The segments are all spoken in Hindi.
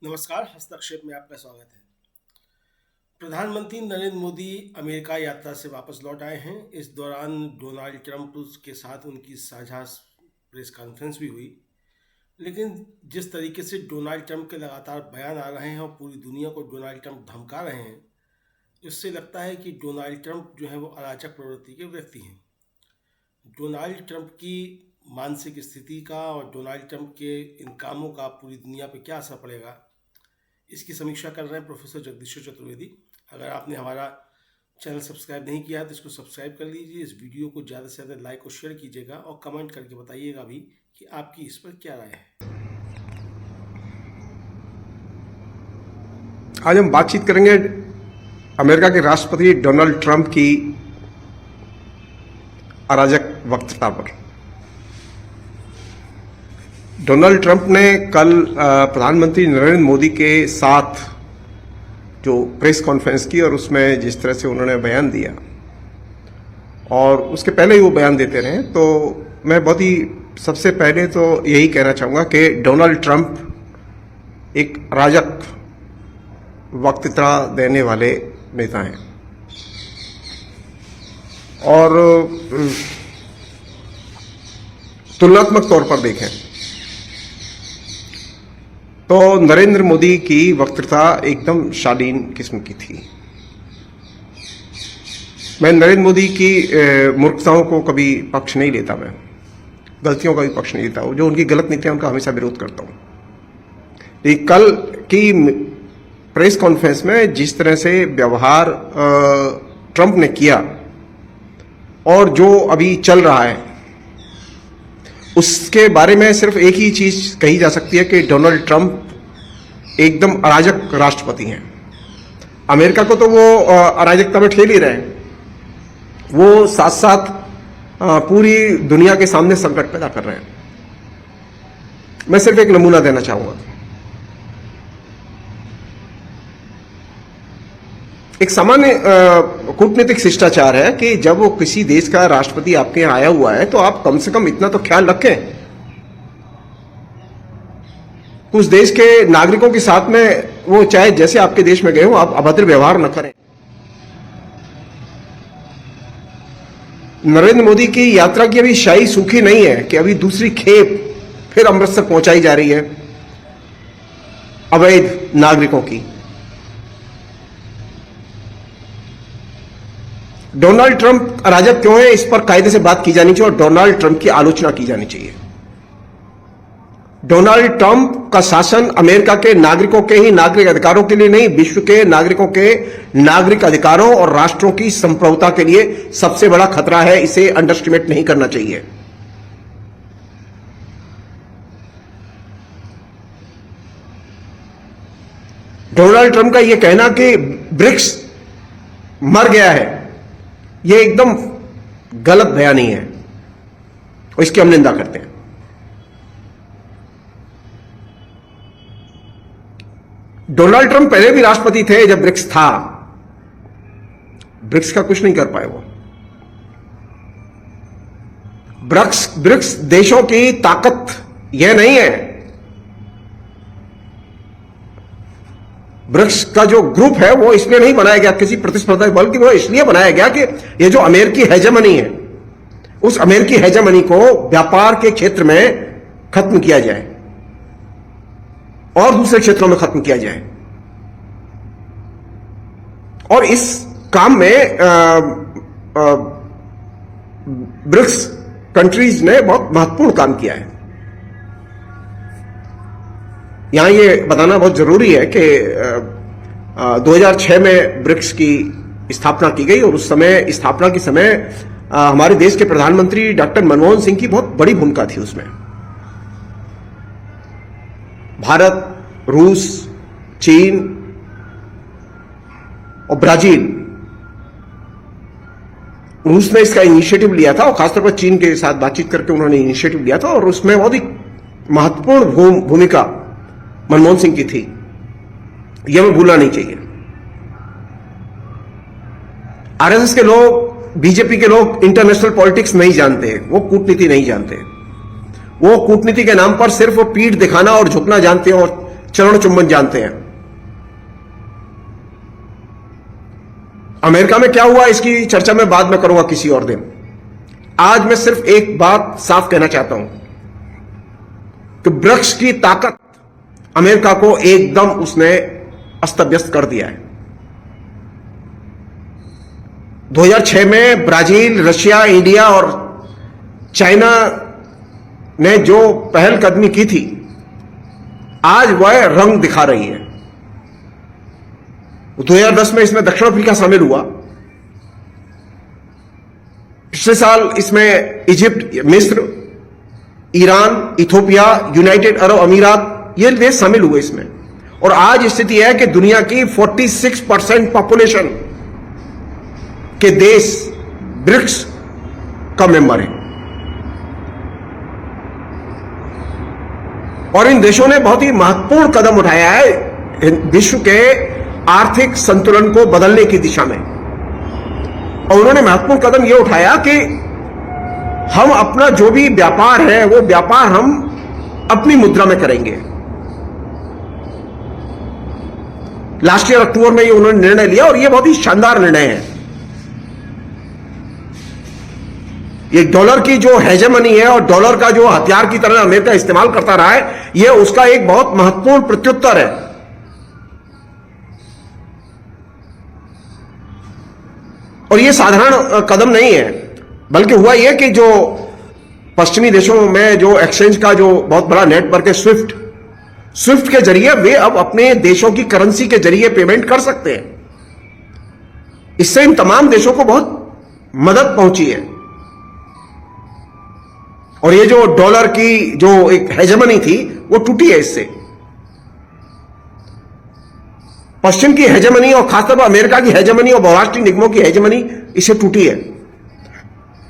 नमस्कार। हस्तक्षेप में आपका स्वागत है। प्रधानमंत्री नरेंद्र मोदी अमेरिका यात्रा से वापस लौट आए हैं। इस दौरान डोनाल्ड ट्रंप के साथ उनकी साझा प्रेस कॉन्फ्रेंस भी हुई, लेकिन जिस तरीके से डोनाल्ड ट्रंप के लगातार बयान आ रहे हैं और पूरी दुनिया को डोनाल्ड ट्रंप धमका रहे हैं, इससे लगता है कि डोनाल्ड ट्रंप जो है वो अराजक प्रवृत्ति के व्यक्ति हैं। डोनाल्ड ट्रंप की मानसिक स्थिति का और डोनाल्ड ट्रंप के इन कामों का पूरी दुनिया पर क्या असर पड़ेगा, इसकी समीक्षा कर रहे हैं प्रोफेसर जगदीश्वर चतुर्वेदी। अगर आपने हमारा चैनल सब्सक्राइब नहीं किया तो इसको सब्सक्राइब कर लीजिए। इस वीडियो को ज़्यादा से ज़्यादा लाइक और शेयर कीजिएगा और कमेंट करके बताइएगा भी कि आपकी इस पर क्या राय है। आज हम बातचीत करेंगे अमेरिका के राष्ट्रपति डोनाल्ड ट्रंप की अराजक वक्तव्यता पर। डोनाल्ड ट्रंप ने कल प्रधानमंत्री नरेंद्र मोदी के साथ जो प्रेस कॉन्फ्रेंस की और उसमें जिस तरह से उन्होंने बयान दिया, और उसके पहले ही वो बयान देते रहे, तो मैं बहुत ही सबसे पहले तो यही कहना चाहूँगा कि डोनाल्ड ट्रंप एक अराजक वक्तव्यता देने वाले नेता हैं। और तुलनात्मक तौर पर देखें तो नरेंद्र मोदी की वक्तव्यता एकदम शालीन किस्म की थी। मैं नरेंद्र मोदी की मूर्खताओं को कभी पक्ष नहीं लेता, मैं गलतियों का भी पक्ष नहीं लेता हूँ। जो उनकी गलत नीतियां उनका हमेशा विरोध करता हूँ। लेकिन कल की प्रेस कॉन्फ्रेंस में जिस तरह से व्यवहार ट्रंप ने किया और जो अभी चल रहा है, उसके बारे में सिर्फ एक ही चीज कही जा सकती है कि डोनाल्ड ट्रंप एकदम अराजक राष्ट्रपति हैं। अमेरिका को तो वो अराजकता में ठेल ही रहे हैं, वो साथ साथ पूरी दुनिया के सामने संकट पैदा कर रहे हैं। मैं सिर्फ एक नमूना देना चाहूंगा। एक सामान्य कूटनीतिक शिष्टाचार है कि जब वो किसी देश का राष्ट्रपति आपके यहाँ आया हुआ है तो आप कम से कम इतना तो ख्याल रखें, उस देश के नागरिकों के साथ में वो चाहे जैसे आपके देश में गए हो, आप अभद्र व्यवहार न करें। नरेंद्र मोदी की यात्रा की अभी शाही सूखी नहीं है कि अभी दूसरी खेप फिर अमृतसर पहुंचाई जा रही है अवैध नागरिकों की। डोनाल्ड ट्रंप अराजक क्यों है, इस पर कायदे से बात की जानी चाहिए और डोनाल्ड ट्रंप की आलोचना की जानी चाहिए। डोनाल्ड ट्रंप का शासन अमेरिका के नागरिकों के ही नागरिक अधिकारों के लिए नहीं, विश्व के नागरिकों के नागरिक अधिकारों और राष्ट्रों की संप्रभुता के लिए सबसे बड़ा खतरा है। इसे अंडरएस्टिमेट नहीं करना चाहिए। डोनाल्ड ट्रंप का यह कहना कि ब्रिक्स मर गया है, यह एकदम गलत बयानी है और इसकी हम निंदा करते हैं। डोनाल्ड ट्रंप पहले भी राष्ट्रपति थे जब ब्रिक्स था, ब्रिक्स का कुछ नहीं कर पाए वो। ब्रिक्स देशों की ताकत यह नहीं है। ब्रिक्स का जो ग्रुप है वो इसलिए नहीं बनाया गया किसी प्रतिस्पर्धा, बल्कि वो इसलिए बनाया गया कि ये जो अमेरिकी हेजेमनी है, उस अमेरिकी हेजेमनी को व्यापार के क्षेत्र में खत्म किया जाए और दूसरे क्षेत्रों में खत्म किया जाए। और इस काम में ब्रिक्स कंट्रीज ने बहुत महत्वपूर्ण काम किया है। यहां यह बताना बहुत जरूरी है कि 2006 में ब्रिक्स की स्थापना की गई और उस समय स्थापना के समय हमारे देश के प्रधानमंत्री डॉक्टर मनमोहन सिंह की बहुत बड़ी भूमिका थी उसमें। भारत, रूस, चीन और ब्राजील, रूस ने इसका इनिशिएटिव लिया था और खासतौर पर चीन के साथ बातचीत करके उन्होंने इनिशिएटिव लिया था और उसमें बहुत ही महत्वपूर्ण भूमिका मनमोहन सिंह की थी। यह हमें भूलना नहीं चाहिए। आरएसएस के लोग, बीजेपी के लोग इंटरनेशनल पॉलिटिक्स नहीं जानते, वो कूटनीति नहीं जानते। वो कूटनीति के नाम पर सिर्फ वो पीठ दिखाना और झुकना जानते हैं और चरण चुंबन जानते हैं। अमेरिका में क्या हुआ इसकी चर्चा मैं बाद में करूंगा किसी और दिन। आज मैं सिर्फ एक बात साफ कहना चाहता हूं कि ब्रिक्स की ताकत अमेरिका को एकदम उसने अस्त व्यस्त कर दिया है। 2006 में ब्राजील, रशिया, इंडिया और चाइना ने जो पहलकदमी की थी आज वह रंग दिखा रही है। 2010 में इसमें दक्षिण अफ्रीका शामिल हुआ, पिछले साल इसमें इजिप्ट, मिस्र, ईरान, इथोपिया, यूनाइटेड अरब अमीरात ये देश शामिल हुए इसमें। और आज स्थिति है कि दुनिया की 46% पॉपुलेशन के देश ब्रिक्स का मेंबर है। और इन देशों ने बहुत ही महत्वपूर्ण कदम उठाया है विश्व के आर्थिक संतुलन को बदलने की दिशा में। और उन्होंने महत्वपूर्ण कदम यह उठाया कि हम अपना जो भी व्यापार है वो व्यापार हम अपनी मुद्रा में करेंगे। लास्ट ईयर अक्टूबर में ये उन्होंने निर्णय लिया और ये बहुत ही शानदार निर्णय है। ये डॉलर की जो हेजेमनी है और डॉलर का जो हथियार की तरह अमेरिका इस्तेमाल करता रहा है, ये उसका एक बहुत महत्वपूर्ण प्रत्युत्तर है। और ये साधारण कदम नहीं है, बल्कि हुआ यह कि जो पश्चिमी देशों में जो एक्सचेंज का जो बहुत बड़ा नेटवर्क है स्विफ्ट के जरिए वे अब अपने देशों की करेंसी के जरिए पेमेंट कर सकते हैं। इससे इन तमाम देशों को बहुत मदद पहुंची है। और ये जो डॉलर की जो एक हेजेमनी थी वो टूटी है इससे। पश्चिम की हेजेमनी और खासतौर पर अमेरिका की हेजेमनी और बहुराष्ट्रीय निगमों की हेजेमनी इससे टूटी है।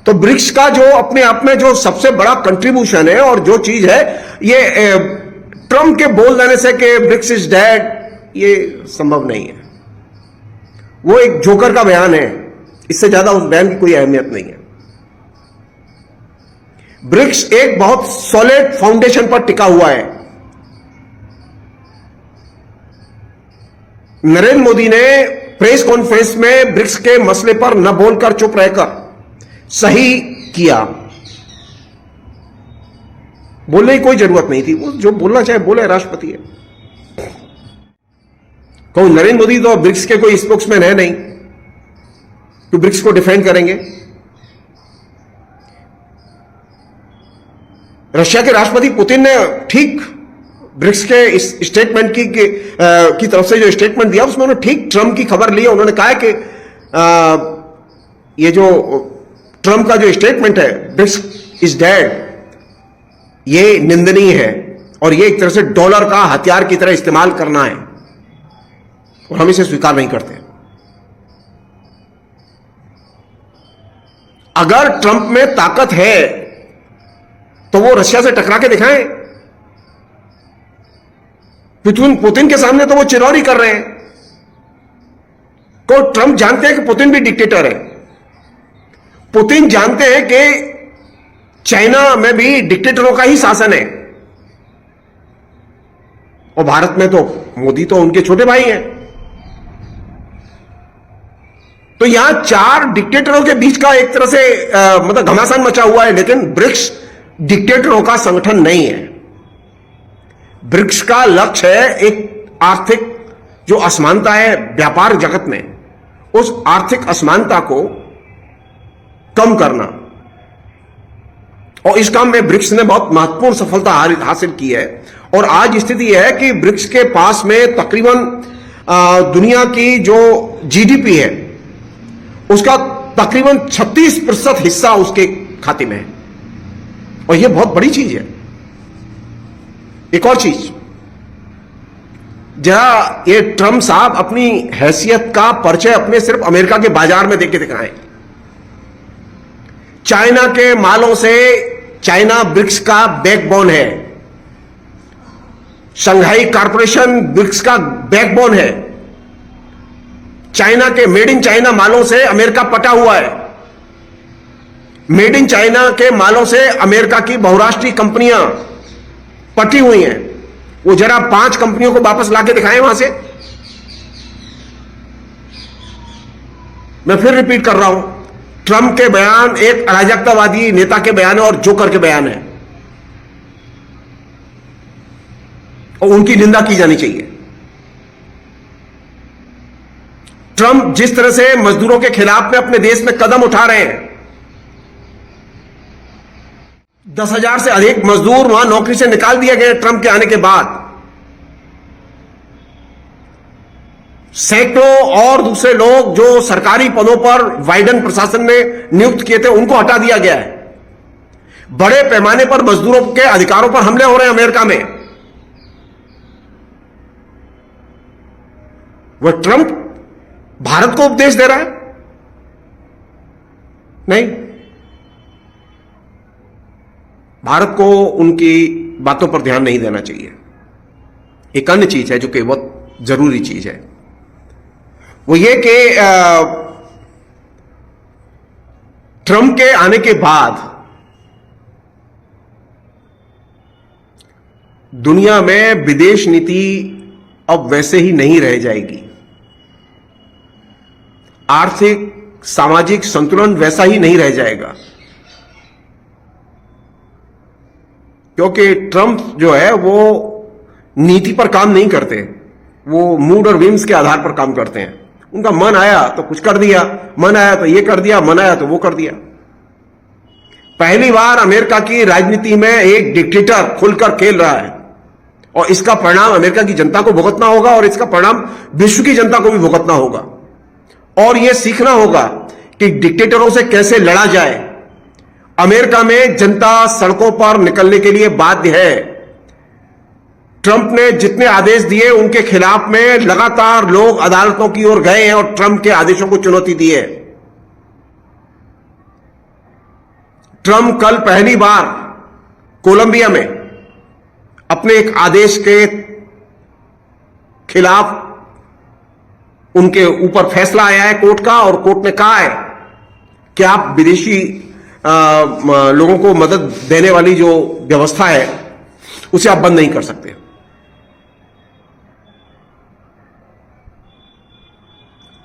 तो ब्रिक्स का जो अपने आप में जो सबसे बड़ा कंट्रीब्यूशन है और जो चीज है, ये ट्रम्प के बोल देने से कि ब्रिक्स इज डेड, ये संभव नहीं है। वो एक जोकर का बयान है, इससे ज्यादा उस बयान की कोई अहमियत नहीं है। ब्रिक्स एक बहुत सॉलिड फाउंडेशन पर टिका हुआ है। नरेंद्र मोदी ने प्रेस कॉन्फ्रेंस में ब्रिक्स के मसले पर न बोलकर चुप रहकर सही किया। बोलने की कोई जरूरत नहीं थी, वो जो बोलना चाहे बोले, राष्ट्रपति है। कोई नरेंद्र मोदी तो ब्रिक्स के कोई स्पोक्समैन है नहीं तो ब्रिक्स को डिफेंड करेंगे। रशिया के राष्ट्रपति पुतिन ने ठीक ब्रिक्स के इस स्टेटमेंट की तरफ से जो स्टेटमेंट दिया उसमें उन्होंने ठीक ट्रम्प की खबर ली। उन्होंने कहा कि ये जो ट्रम्प का जो स्टेटमेंट है ब्रिक्स इज डेड, ये निंदनीय है और ये एक तरह से डॉलर का हथियार की तरह इस्तेमाल करना है और हम इसे स्वीकार नहीं करते। अगर ट्रम्प में ताकत है तो वो रशिया से टकरा के दिखाएं। पुतिन के सामने तो वो चिरौरी कर रहे हैं। तो ट्रम्प जानते हैं कि पुतिन भी डिक्टेटर है। पुतिन जानते हैं कि चाइना में भी डिक्टेटरों का ही शासन है और भारत में तो मोदी तो उनके छोटे भाई हैं। तो यहां चार डिक्टेटरों के बीच का एक तरह से मतलब घमासान मचा हुआ है। लेकिन ब्रिक्स डिक्टेटरों का संगठन नहीं है। ब्रिक्स का लक्ष्य है एक आर्थिक जो असमानता है व्यापार जगत में, उस आर्थिक असमानता को कम करना। और इस काम में ब्रिक्स ने बहुत महत्वपूर्ण सफलता हासिल की है। और आज स्थिति यह है कि ब्रिक्स के पास में तकरीबन दुनिया की जो जीडीपी है उसका तकरीबन 36% हिस्सा उसके खाते में है और यह बहुत बड़ी चीज है। एक और चीज, जरा ये ट्रम्प साहब अपनी हैसियत का परिचय अपने सिर्फ अमेरिका के बाजार में देके दिखाएं। चाइना के मालों से, चाइना ब्रिक्स का बैकबोन है। शंघाई कॉरपोरेशन ब्रिक्स का बैकबोन है। चाइना के मेड इन चाइना मालों से अमेरिका पटा हुआ है। मेड इन चाइना के मालों से अमेरिका की बहुराष्ट्रीय कंपनियां पटी हुई हैं। वो जरा 5 कंपनियों को वापस लाके दिखाएं वहां से। मैं फिर रिपीट कर रहा हूं, ट्रंप के बयान एक अराजकतावादी नेता के बयान है और जोकर के बयान है, और उनकी निंदा की जानी चाहिए। ट्रंप जिस तरह से मजदूरों के खिलाफ में अपने देश में कदम उठा रहे हैं, 10,000 से अधिक मजदूर वहां नौकरी से निकाल दिए गए ट्रंप के आने के बाद। सैकड़ों और दूसरे लोग जो सरकारी पदों पर बाइडेन प्रशासन ने नियुक्त किए थे, उनको हटा दिया गया है। बड़े पैमाने पर मजदूरों के अधिकारों पर हमले हो रहे हैं अमेरिका में। वह ट्रंप भारत को उपदेश दे रहा है? नहीं, भारत को उनकी बातों पर ध्यान नहीं देना चाहिए। एक अन्य चीज है जो कि बहुत जरूरी चीज है, वो ये कि ट्रंप के आने के बाद दुनिया में विदेश नीति अब वैसे ही नहीं रह जाएगी। आर्थिक सामाजिक संतुलन वैसा ही नहीं रह जाएगा, क्योंकि ट्रंप जो है वो नीति पर काम नहीं करते, वो मूड और विम्स के आधार पर काम करते हैं। उनका मन आया तो कुछ कर दिया, मन आया तो ये कर दिया, मन आया तो वो कर दिया। पहली बार अमेरिका की राजनीति में एक डिक्टेटर खुलकर खेल रहा है, और इसका परिणाम अमेरिका की जनता को भुगतना होगा, और इसका परिणाम विश्व की जनता को भी भुगतना होगा। और यह सीखना होगा कि डिक्टेटरों से कैसे लड़ा जाए। अमेरिका में जनता सड़कों पर निकलने के लिए बाध्य है। ट्रंप ने जितने आदेश दिए उनके खिलाफ में लगातार लोग अदालतों की ओर गए हैं और ट्रंप के आदेशों को चुनौती दी है। ट्रंप कल पहली बार कोलंबिया में अपने एक आदेश के खिलाफ उनके ऊपर फैसला आया है कोर्ट का, और कोर्ट ने कहा है कि आप विदेशी लोगों को मदद देने वाली जो व्यवस्था है उसे आप बंद नहीं कर सकते।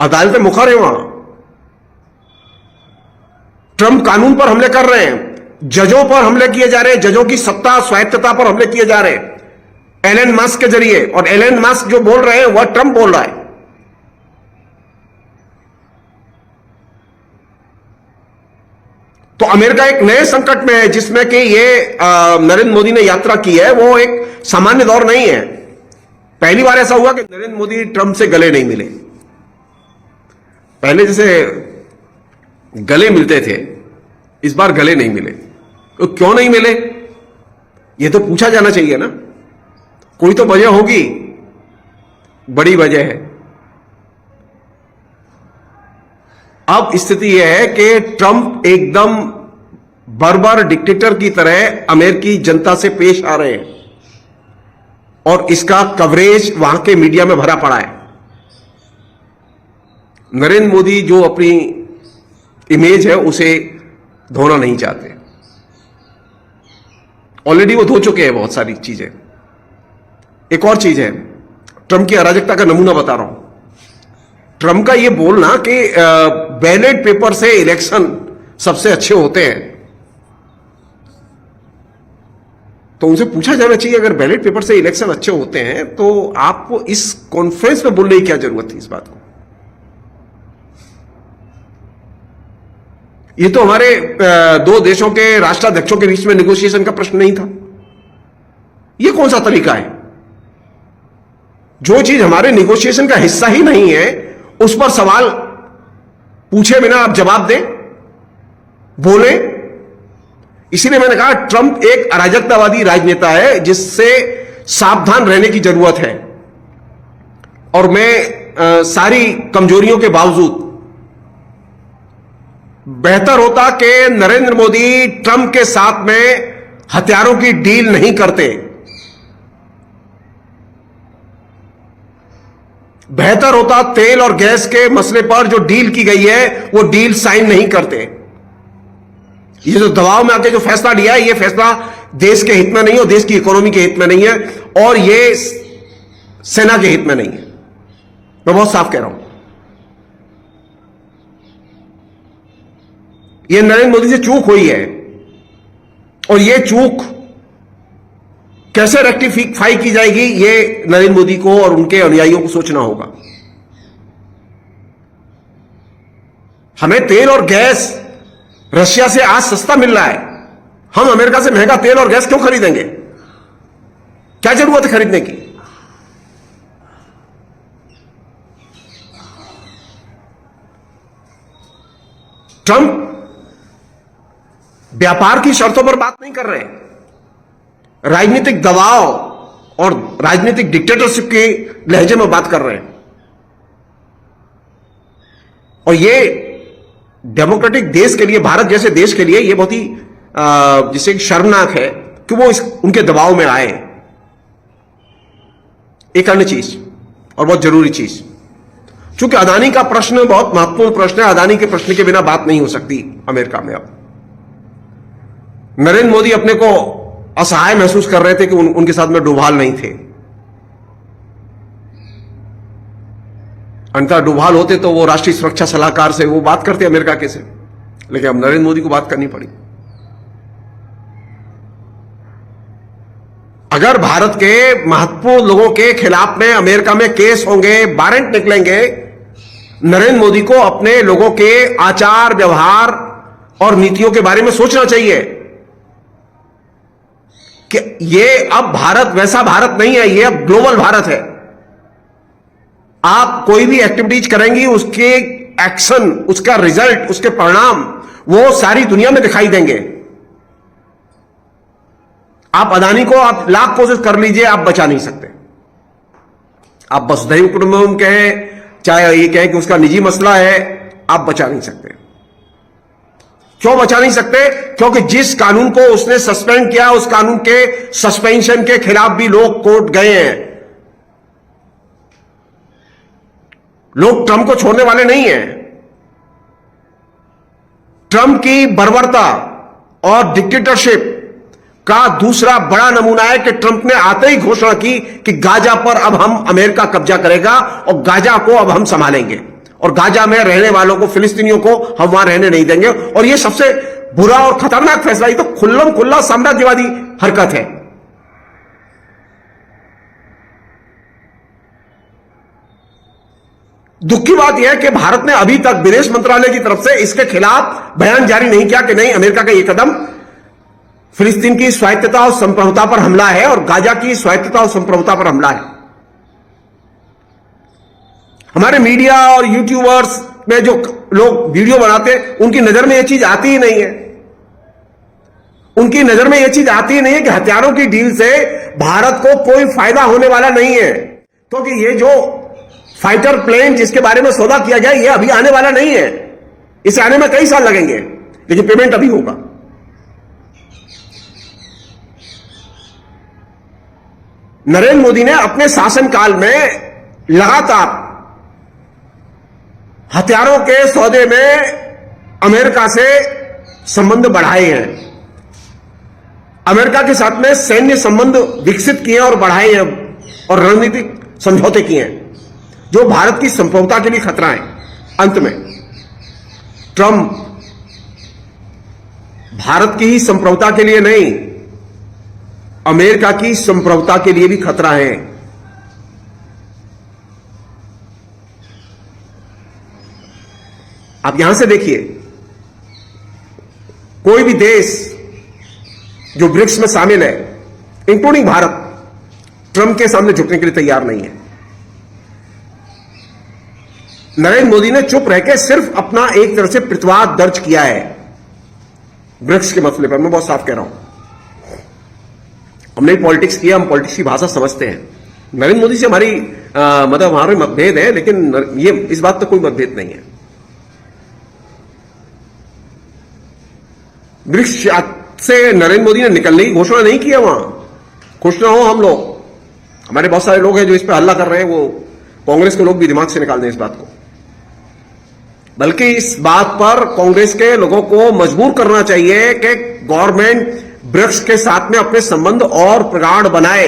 अदालतें मुखर है वहां। ट्रंप कानून पर हमले कर रहे हैं, जजों पर हमले किए जा रहे हैं, जजों की सत्ता स्वायत्तता पर हमले किए जा रहे हैं एलन मस्क के जरिए। और एलन मस्क जो बोल रहे हैं वह ट्रंप बोल रहा है। तो अमेरिका एक नए संकट में है, जिसमें कि ये नरेंद्र मोदी ने यात्रा की है वो एक सामान्य दौर नहीं है। पहली बार ऐसा हुआ कि नरेंद्र मोदी ट्रंप से गले नहीं मिले। पहले जैसे गले मिलते थे, इस बार गले नहीं मिले। तो क्यों नहीं मिले, ये तो पूछा जाना चाहिए ना। कोई तो वजह होगी, बड़ी वजह है। अब स्थिति यह है कि ट्रंप एकदम बर्बर डिक्टेटर की तरह अमेरिकी जनता से पेश आ रहे हैं, और इसका कवरेज वहां के मीडिया में भरा पड़ा है। नरेंद्र मोदी जो अपनी इमेज है उसे धोना नहीं चाहते। ऑलरेडी वो धो चुके हैं बहुत सारी चीजें। एक और चीज है, ट्रंप की अराजकता का नमूना बता रहा हूं। ट्रंप का ये बोलना कि बैलेट पेपर से इलेक्शन सबसे अच्छे होते हैं, तो उनसे पूछा जाना चाहिए अगर बैलेट पेपर से इलेक्शन अच्छे होते हैं तो आपको इस कॉन्फ्रेंस में बोलने की क्या जरूरत थी इस बात को। ये तो हमारे दो देशों के राष्ट्राध्यक्षों के बीच में नेगोशिएशन का प्रश्न नहीं था। ये कौन सा तरीका है? जो चीज हमारे नेगोशिएशन का हिस्सा ही नहीं है उस पर सवाल पूछे बिना आप जवाब दें, बोले। इसीलिए मैंने कहा ट्रंप एक अराजकतावादी राजनेता है जिससे सावधान रहने की जरूरत है। और मैं सारी कमजोरियों के बावजूद बेहतर होता कि नरेंद्र मोदी ट्रंप के साथ में हथियारों की डील नहीं करते। बेहतर होता तेल और गैस के मसले पर जो डील की गई है वो डील साइन नहीं करते। ये जो दबाव में आके जो फैसला लिया है, ये फैसला देश के हित में नहीं है, और देश की इकोनॉमी के हित में नहीं है, और ये सेना के हित में नहीं है। मैं बहुत साफ कह रहा हूं, यह नरेंद्र मोदी से चूक हुई है, और यह चूक कैसे रेक्टिफाई की जाएगी, यह नरेंद्र मोदी को और उनके अनुयायियों को सोचना होगा। हमें तेल और गैस रशिया से आज सस्ता मिल रहा है, हम अमेरिका से महंगा तेल और गैस क्यों खरीदेंगे? क्या जरूरत है खरीदने की? ट्रंप व्यापार की शर्तों पर बात नहीं कर रहे हैं, राजनीतिक दबाव और राजनीतिक डिक्टेटरशिप के लहजे में बात कर रहे हैं। और ये डेमोक्रेटिक देश के लिए, भारत जैसे देश के लिए, ये बहुत ही जिसे शर्मनाक है कि वो उनके दबाव में आए। एक अन्य चीज और बहुत जरूरी चीज, चूंकि अदानी का प्रश्न बहुत महत्वपूर्ण प्रश्न है, अदानी के प्रश्न के बिना बात नहीं हो सकती अमेरिका में। अब नरेंद्र मोदी अपने को असहाय महसूस कर रहे थे कि उनके साथ में डोभाल नहीं थे। अंततः डोभाल होते तो वो राष्ट्रीय सुरक्षा सलाहकार से वो बात करते अमेरिका के से, लेकिन अब नरेंद्र मोदी को बात करनी पड़ी। अगर भारत के महत्वपूर्ण लोगों के खिलाफ में अमेरिका में केस होंगे, वारंट निकलेंगे, नरेंद्र मोदी को अपने लोगों के आचार व्यवहार और नीतियों के बारे में सोचना चाहिए कि ये अब भारत वैसा भारत नहीं है, ये अब ग्लोबल भारत है। आप कोई भी एक्टिविटीज करेंगी, उसके एक्शन, उसका रिजल्ट, उसके परिणाम वो सारी दुनिया में दिखाई देंगे। आप अदानी को आप लाख कोशिश कर लीजिए, आप बचा नहीं सकते। आप वसुधैव कुटुंबकम कहें, चाहे ये कहें कि उसका निजी मसला है, आप बचा नहीं सकते। क्यों बचा नहीं सकते? क्योंकि जिस कानून को उसने सस्पेंड किया, उस कानून के सस्पेंशन के खिलाफ भी लोग कोर्ट गए हैं। लोग ट्रंप को छोड़ने वाले नहीं हैं। ट्रंप की बर्बरता और डिक्टेटरशिप का दूसरा बड़ा नमूना है कि ट्रंप ने आते ही घोषणा की कि गाजा पर अब हम अमेरिका कब्जा करेगा और गाजा को अब हम संभालेंगे, और गाजा में रहने वालों को, फिलिस्तीनियों को हम वहां रहने नहीं देंगे। और यह सबसे बुरा और खतरनाक फैसला, ये तो खुल्लम खुल्ला साम्राज्यवादी हरकत है। दुख की बात यह है कि भारत ने अभी तक विदेश मंत्रालय की तरफ से इसके खिलाफ बयान जारी नहीं किया कि नहीं, अमेरिका का यह कदम फिलिस्तीन की स्वायत्तता और संप्रभुता पर हमला है और गाजा की स्वायत्तता और संप्रभुता पर हमला है। हमारे मीडिया और यूट्यूबर्स में जो लोग वीडियो बनाते हैं, उनकी नजर में यह चीज आती ही नहीं है। उनकी नजर में यह चीज आती ही नहीं है कि हथियारों की डील से भारत को कोई फायदा होने वाला नहीं है, क्योंकि ये जो फाइटर प्लेन जिसके बारे में सौदा किया गया, यह अभी आने वाला नहीं है। इसे आने में कई साल लगेंगे, लेकिन पेमेंट अभी होगा। नरेंद्र मोदी ने अपने शासनकाल में लगातार हथियारों के सौदे में अमेरिका से संबंध बढ़ाए हैं, अमेरिका के साथ में सैन्य संबंध विकसित किए और बढ़ाए हैं, और रणनीतिक समझौते किए हैं जो भारत की संप्रभुता के लिए खतरा है। अंत में ट्रंप भारत की ही संप्रभुता के लिए नहीं, अमेरिका की संप्रभुता के लिए भी खतरा है। आप यहां से देखिए, कोई भी देश जो ब्रिक्स में शामिल है, इंक्लूडिंग भारत, ट्रंप के सामने झुकने के लिए तैयार नहीं है। नरेंद्र मोदी ने चुप रहकर सिर्फ अपना एक तरह से प्रतिवाद दर्ज किया है ब्रिक्स के मसले पर। मैं बहुत साफ कह रहा हूं, हमने पॉलिटिक्स किया, हम पॉलिटिक्स की भाषा समझते हैं। नरेंद्र मोदी से हमारी मतलब हमारे मतभेद है, लेकिन ये इस बात तक कोई मतभेद नहीं है। ब्रिक्स से नरेंद्र मोदी ने निकलने की घोषणा नहीं किया, वहां खुश ना हो हम लोग। हमारे बहुत सारे लोग हैं जो इस पर हल्ला कर रहे हैं, वो कांग्रेस के लोग भी दिमाग से निकाल दें इस बात को। बल्कि इस बात पर कांग्रेस के लोगों को मजबूर करना चाहिए कि गवर्नमेंट ब्रिक्स के साथ में अपने संबंध और प्रगाढ़ बनाए,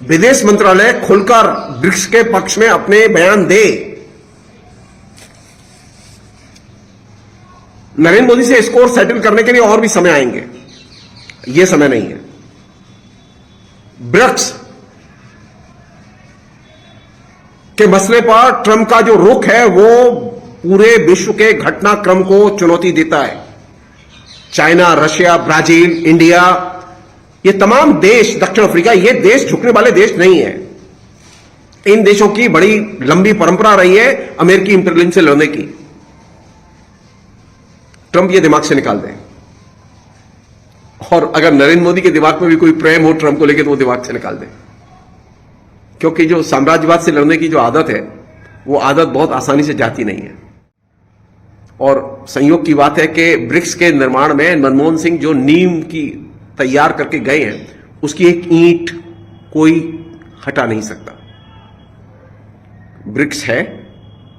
विदेश मंत्रालय खुलकर ब्रिक्स के पक्ष में अपने बयान दे। नरेंद्र मोदी से स्कोर सेटल करने के लिए और भी समय आएंगे, यह समय नहीं है। ब्रिक्स के मसले पर ट्रंप का जो रुख है वो पूरे विश्व के घटनाक्रम को चुनौती देता है। चाइना, रशिया, ब्राजील, इंडिया, ये तमाम देश, दक्षिण अफ्रीका, ये देश झुकने वाले देश नहीं है। इन देशों की बड़ी लंबी परंपरा रही है अमेरिकी इंपीरियलिज्म से लड़ने की। ट्रंप ये दिमाग से निकाल दें, और अगर नरेंद्र मोदी के दिमाग में भी कोई प्रेम हो ट्रंप को लेकर तो वो दिमाग से निकाल दें, क्योंकि जो साम्राज्यवाद से लड़ने की जो आदत है वो आदत बहुत आसानी से जाती नहीं है। और संयोग की बात है कि ब्रिक्स के निर्माण में मनमोहन सिंह जो नींव की तैयार करके गए हैं, उसकी एक ईंट कोई हटा नहीं सकता। ब्रिक्स है,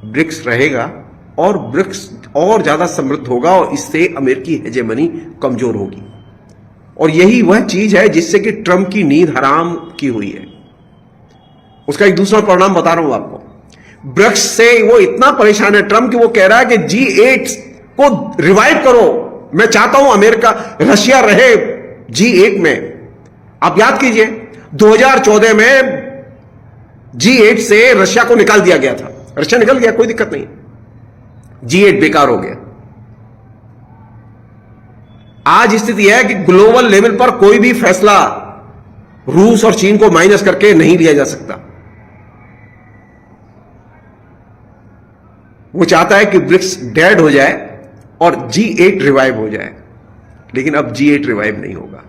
ब्रिक्स रहेगा, और ब्रिक्स और ज्यादा समृद्ध होगा, और इससे अमेरिकी हेजेमनी कमजोर होगी। और यही वह चीज है जिससे कि ट्रंप की नींद हराम की हुई है। उसका एक दूसरा परिणाम बता रहा हूं आपको। ब्रिक्स से वो इतना परेशान है ट्रंप कि वो कह रहा है कि G8 को रिवाइव करो। मैं चाहता हूं अमेरिका, रशिया रहे G8 में। आप याद कीजिए 2014 में G8 से रशिया को निकाल दिया गया था। रशिया निकल गया, कोई दिक्कत नहीं, G8 बेकार हो गया। आज स्थिति है कि ग्लोबल लेवल पर कोई भी फैसला रूस और चीन को माइनस करके नहीं लिया जा सकता। वो चाहता है कि ब्रिक्स डेड हो जाए और G8 रिवाइव हो जाए, लेकिन अब G8 रिवाइव नहीं होगा।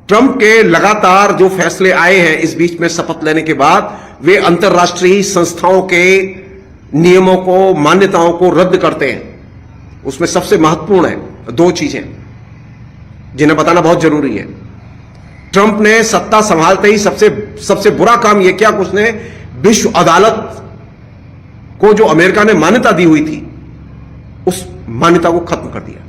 ट्रंप के लगातार जो फैसले आए हैं इस बीच में शपथ लेने के बाद, वे अंतर्राष्ट्रीय संस्थाओं के नियमों को, मान्यताओं को रद्द करते हैं। उसमें सबसे महत्वपूर्ण है दो चीजें जिन्हें बताना बहुत जरूरी है। ट्रंप ने सत्ता संभालते ही सबसे बुरा काम यह किया कि उसने विश्व अदालत को, जो अमेरिका ने मान्यता दी हुई थी, उस मान्यता को खत्म कर दिया।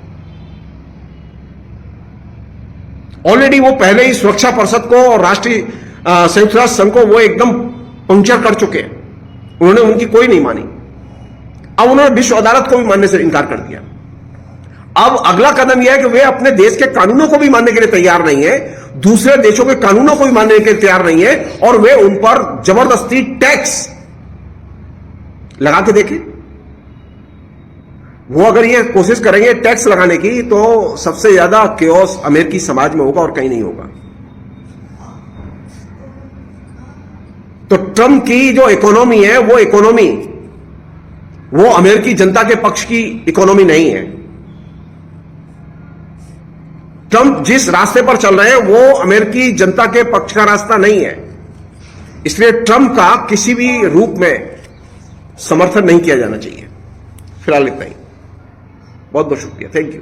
ऑलरेडी वो पहले ही सुरक्षा परिषद को और राष्ट्रीय संयुक्त राष्ट्र संघ को वो एकदम पंक्चर कर चुके हैं। उन्होंने उनकी कोई नहीं मानी। अब उन्होंने विश्व अदालत को भी मानने से इनकार कर दिया। अब अगला कदम यह है कि वे अपने देश के कानूनों को भी मानने के लिए तैयार नहीं है, दूसरे देशों के कानूनों को भी मानने के लिए तैयार नहीं है, और वे उन पर जबरदस्ती टैक्स लगा के देखें। वो अगर ये कोशिश करेंगे टैक्स लगाने की, तो सबसे ज्यादा केओस अमेरिकी समाज में होगा और कहीं नहीं होगा। तो ट्रंप की जो इकोनॉमी है वो अमेरिकी जनता के पक्ष की इकोनॉमी नहीं है। ट्रंप जिस रास्ते पर चल रहे हैं वो अमेरिकी जनता के पक्ष का रास्ता नहीं है। इसलिए ट्रंप का किसी भी रूप में समर्थन नहीं किया जाना चाहिए। फिलहाल इतना ही। बहुत बहुत शुक्रिया। Thank you.